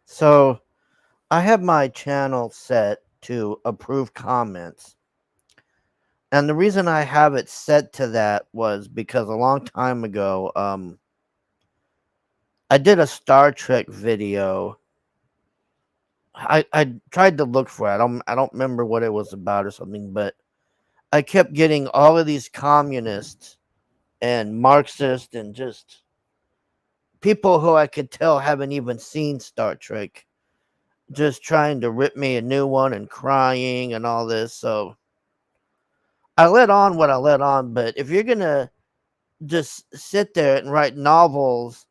So I have my channel set to approve comments. And the reason I have it set to that was because a long time ago, I did a Star Trek video. I tried to look for it. I don't remember what it was about or something, but I kept getting all of these communists and Marxists and just people who I could tell haven't even seen Star Trek just trying to rip me a new one and crying and all this. So I let on what I let on, but if you're gonna just sit there and write novels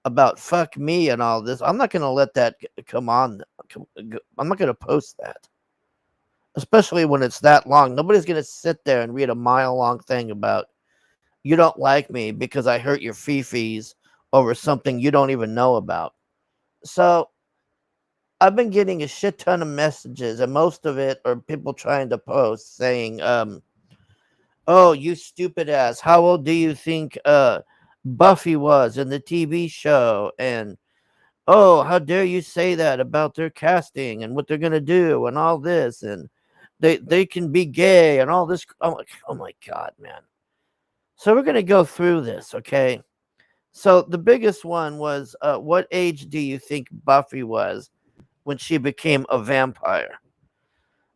about fuck me and all this, I'm not gonna let that come on. I'm not gonna post that, especially when it's that long. Nobody's gonna sit there and read a mile long thing about you don't like me because I hurt your fifis over something you don't even know about. So I've been getting a shit ton of messages, and most of it are people trying to post saying, "Oh, you stupid ass! How old do you think Buffy was in the TV show?" And "Oh, how dare you say that about their casting and what they're gonna do and all this and they can be gay and all this." I'm like, oh my god, man. So we're gonna go through this, okay? So the biggest one was, what age do you think Buffy was when she became a vampire?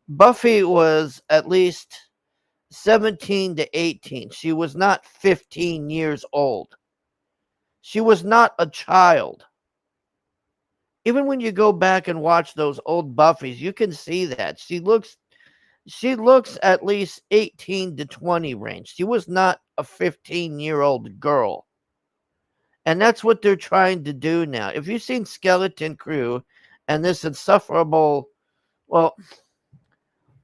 Buffy was at least 17 to 18. She was not 15 years old. She was not a child. Even when you go back and watch those old Buffys, you can see that. She looks at least 18 to 20 range. She was not a 15-year-old girl. And that's what they're trying to do now. If you've seen Skeleton Crew and this insufferable, well,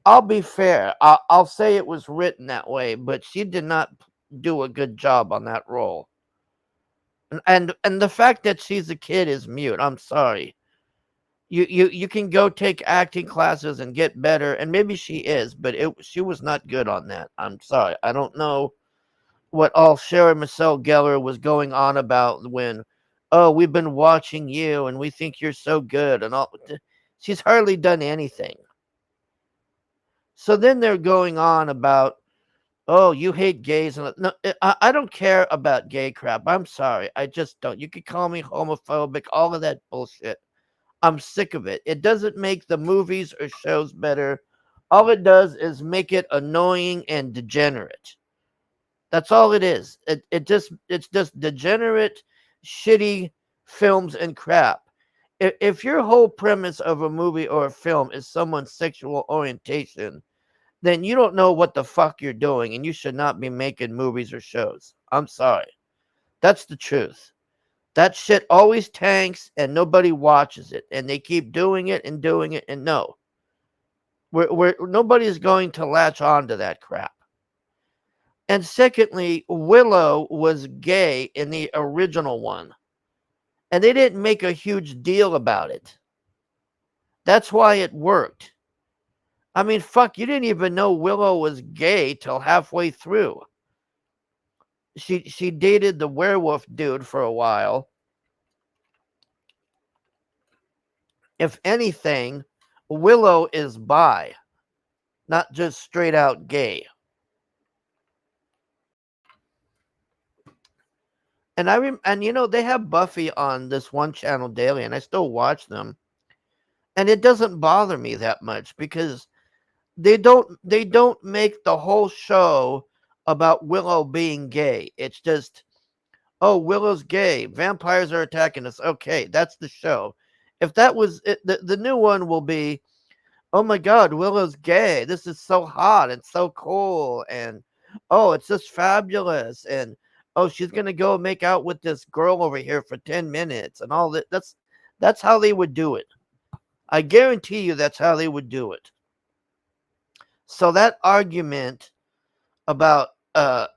I'll be fair. I'll say it was written that way, but she did not do a good job on that role. And the fact that she's a kid is mute. I'm sorry. You can go take acting classes and get better, and maybe she is, but she was not good on that. I'm sorry. I don't know what all Sarah Michelle Gellar was going on about when, oh, we've been watching you and we think you're so good and all. She's hardly done anything. So then they're going on about, oh, you hate gays. And no, I don't care about gay crap. I'm sorry. I just don't. You could call me homophobic, all of that bullshit. I'm sick of it. It doesn't make the movies or shows better. All it does is make it annoying and degenerate. That's all it is. It's just degenerate, shitty films and crap. If your whole premise of a movie or a film is someone's sexual orientation, then you don't know what the fuck you're doing and you should not be making movies or shows. I'm sorry. That's the truth. That shit always tanks and nobody watches it. And they keep doing it and doing it. And no, nobody's going to latch on to that crap. And secondly, Willow was gay in the original one. And they didn't make a huge deal about it. That's why it worked. I mean, fuck, you didn't even know Willow was gay till halfway through. She dated the werewolf dude for a while. If anything, Willow is bi, not just straight out gay. And they have Buffy on this one channel daily, and I still watch them, and it doesn't bother me that much because they don't make the whole show about Willow being gay. It's just, oh, Willow's gay, vampires are attacking us. Okay, that's the show. If that was it, the new one will be, oh my god, Willow's gay. This is so hot and so cool. And oh, it's just fabulous. And oh, she's gonna go make out with this girl over here for 10 minutes and all that. That's how they would do it. I guarantee you that's how they would do it. So that argument about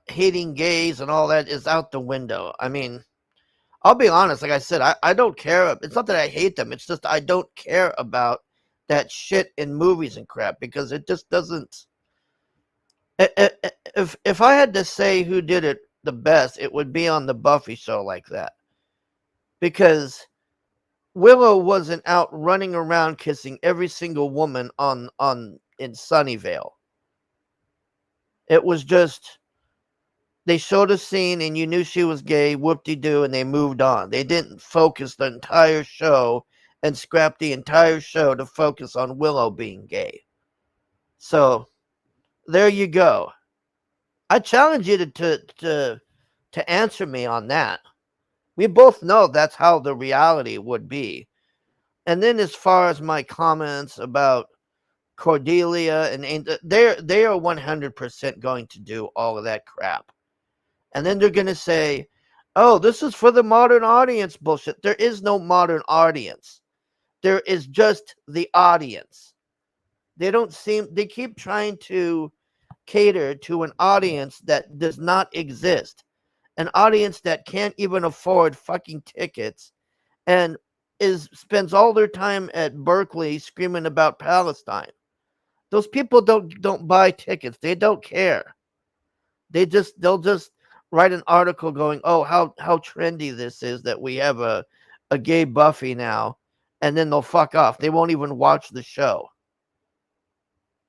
hating gays and all that is out the window. I mean, I'll be honest, like I said, I don't care. It's not that I hate them. It's just I don't care about that shit in movies and crap because it just doesn't. If I had to say who did it the best, it would be on the Buffy show like that. Because Willow wasn't out running around kissing every single woman on in Sunnyvale. It was just they showed a scene and you knew she was gay, whoop-de-doo, and they moved on. They didn't focus the entire show and scrap the entire show to focus on Willow being gay. So there you go. I challenge you to answer me on that. We both know that's how the reality would be. And then as far as my comments about Cordelia and they are 100% going to do all of that crap. And then they're going to say, "Oh, this is for the modern audience." Bullshit. There is no modern audience. There is just the audience. They keep trying to cater to an audience that does not exist. An audience that can't even afford fucking tickets and spends all their time at Berkeley screaming about Palestine. Those people don't buy tickets. They don't care. They'll just write an article going, "Oh, how trendy this is that we have a gay Buffy now," and then they'll fuck off. They won't even watch the show.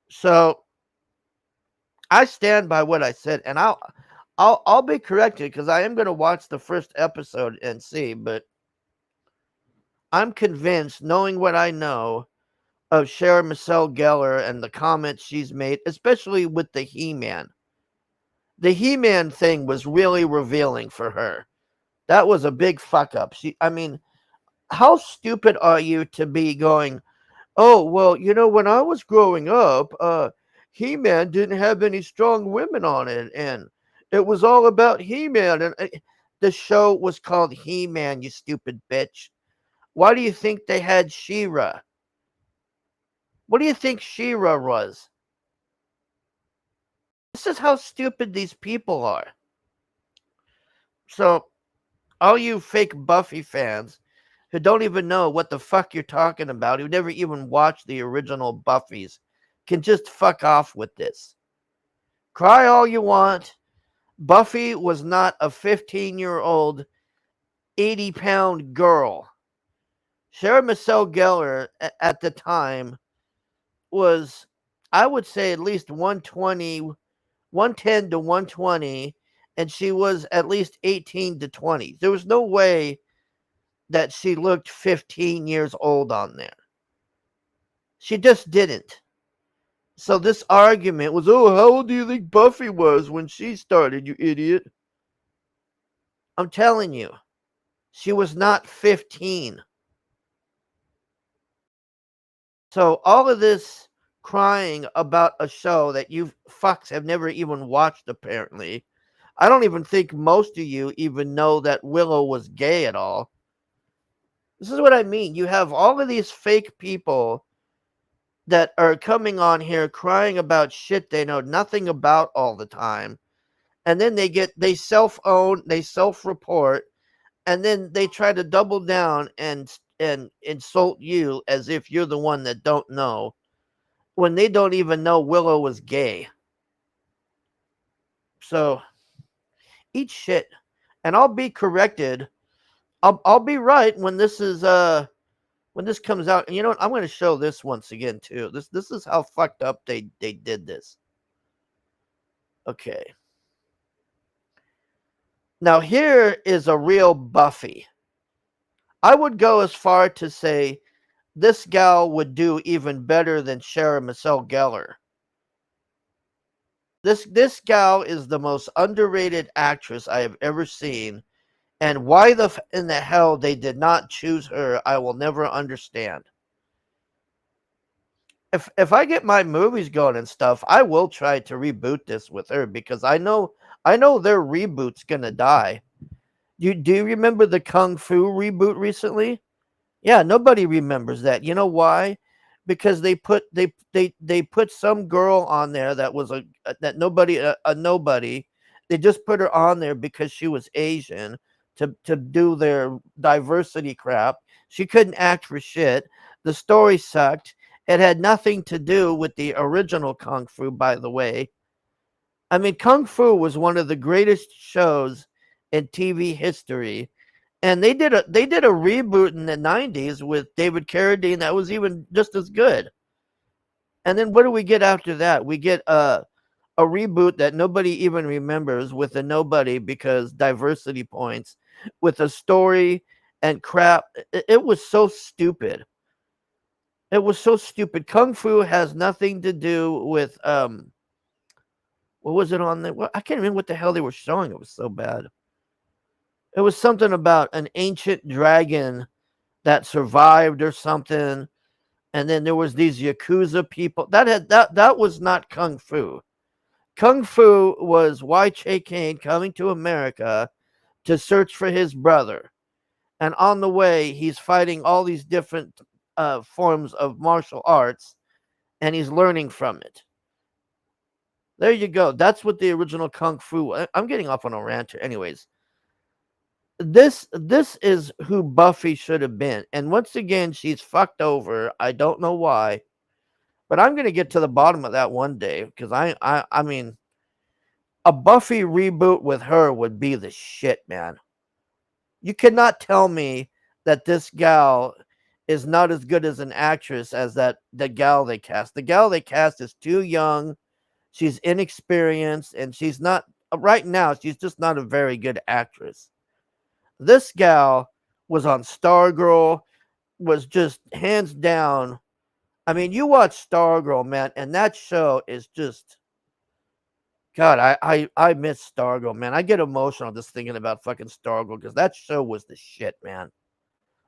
So I stand by what I said, and I'll be corrected because I am going to watch the first episode and see, but I'm convinced, knowing what I know of Sarah Michelle Gellar and the comments she's made, especially with the He-Man. The He-Man thing was really revealing for her. That was a big fuck up. I mean, how stupid are you to be going, "Oh, well, when I was growing up, He-Man didn't have any strong women on it, and it was all about He-Man." And the show was called He-Man, you stupid bitch. Why do you think they had She-Ra? What do you think She-Ra was? This is how stupid these people are. So, all you fake Buffy fans who don't even know what the fuck you're talking about, who never even watched the original Buffys, can just fuck off with this. Cry all you want. Buffy was not a 15-year-old, 80-pound girl. Sarah Michelle Gellar at the time was, I would say, at least 120, 110 to 120, and she was at least 18 to 20. There was no way that she looked 15 years old on there. She just didn't. So this argument was, "Oh, how old do you think Buffy was when she started, you idiot?" I'm telling you, she was not 15. So all of this crying about a show that you fucks have never even watched, apparently. I don't even think most of you even know that Willow was gay at all. This is what I mean. You have all of these fake people that are coming on here crying about shit they know nothing about all the time. And then they self-own, they self-report, and then they try to double down and insult you as if you're the one that don't know when they don't even know Willow was gay. So eat shit. And I'll be corrected. I'll be right when this comes out. And you know what? I'm going to show this once again too. This is how fucked up they did this. Okay. Now here is a real Buffy. I would go as far to say this gal would do even better than Sarah Michelle Gellar. This gal is the most underrated actress I have ever seen, and why in the hell they did not choose her, I will never understand. If I get my movies going and stuff, I will try to reboot this with her because I know their reboot's gonna die. Do you remember the Kung Fu reboot recently? Yeah, nobody remembers that. You know why? Because they put some girl on there that was that nobody a nobody. They just put her on there because she was Asian to do their diversity crap. She couldn't act for shit. The story sucked. It had nothing to do with the original Kung Fu, by the way. I mean, Kung Fu was one of the greatest shows in TV history. And they did a reboot in the 90s with David Carradine that was even just as good. And then what do we get after that? We get a reboot that nobody even remembers with a nobody because diversity points, with a story and crap. It was so stupid. It was so stupid. Kung Fu has nothing to do with what was it on there? Well, I can't remember what the hell they were showing. It was so bad. It was something about an ancient dragon that survived or something, and then there was these yakuza people. That was not Kung Fu. Kung Fu was Y.J. Kane coming to America to search for his brother. And on the way, he's fighting all these different forms of martial arts, and he's learning from it. There you go. That's what the original Kung Fu. I'm getting off on a rant here. Anyways, this is who Buffy should have been. And once again, she's fucked over. I don't know why, but I'm gonna get to the bottom of that one day because I mean, a Buffy reboot with her would be the shit, man. You cannot tell me that this gal is not as good as an actress as the gal they cast. The gal they cast is too young. She's inexperienced, and she's not right now. She's just not a very good actress. This gal was on Stargirl, was just hands down. I mean, you watch Stargirl, man, and that show is just God. I miss Stargirl, man. I get emotional just thinking about fucking Stargirl because that show was the shit, man.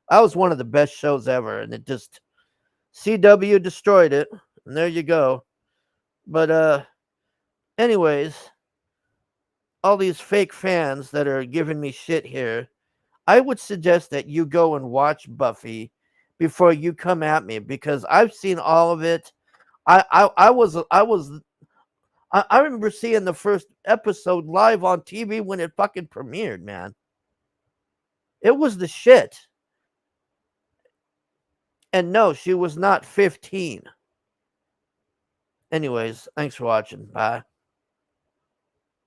That was one of the best shows ever, and it just CW destroyed it, and there you go. But anyways, all these fake fans that are giving me shit here, I would suggest that you go and watch Buffy before you come at me because I've seen all of it. I remember seeing the first episode live on TV when it fucking premiered, man. It was the shit. And no, she was not 15. Anyways, thanks for watching. Bye.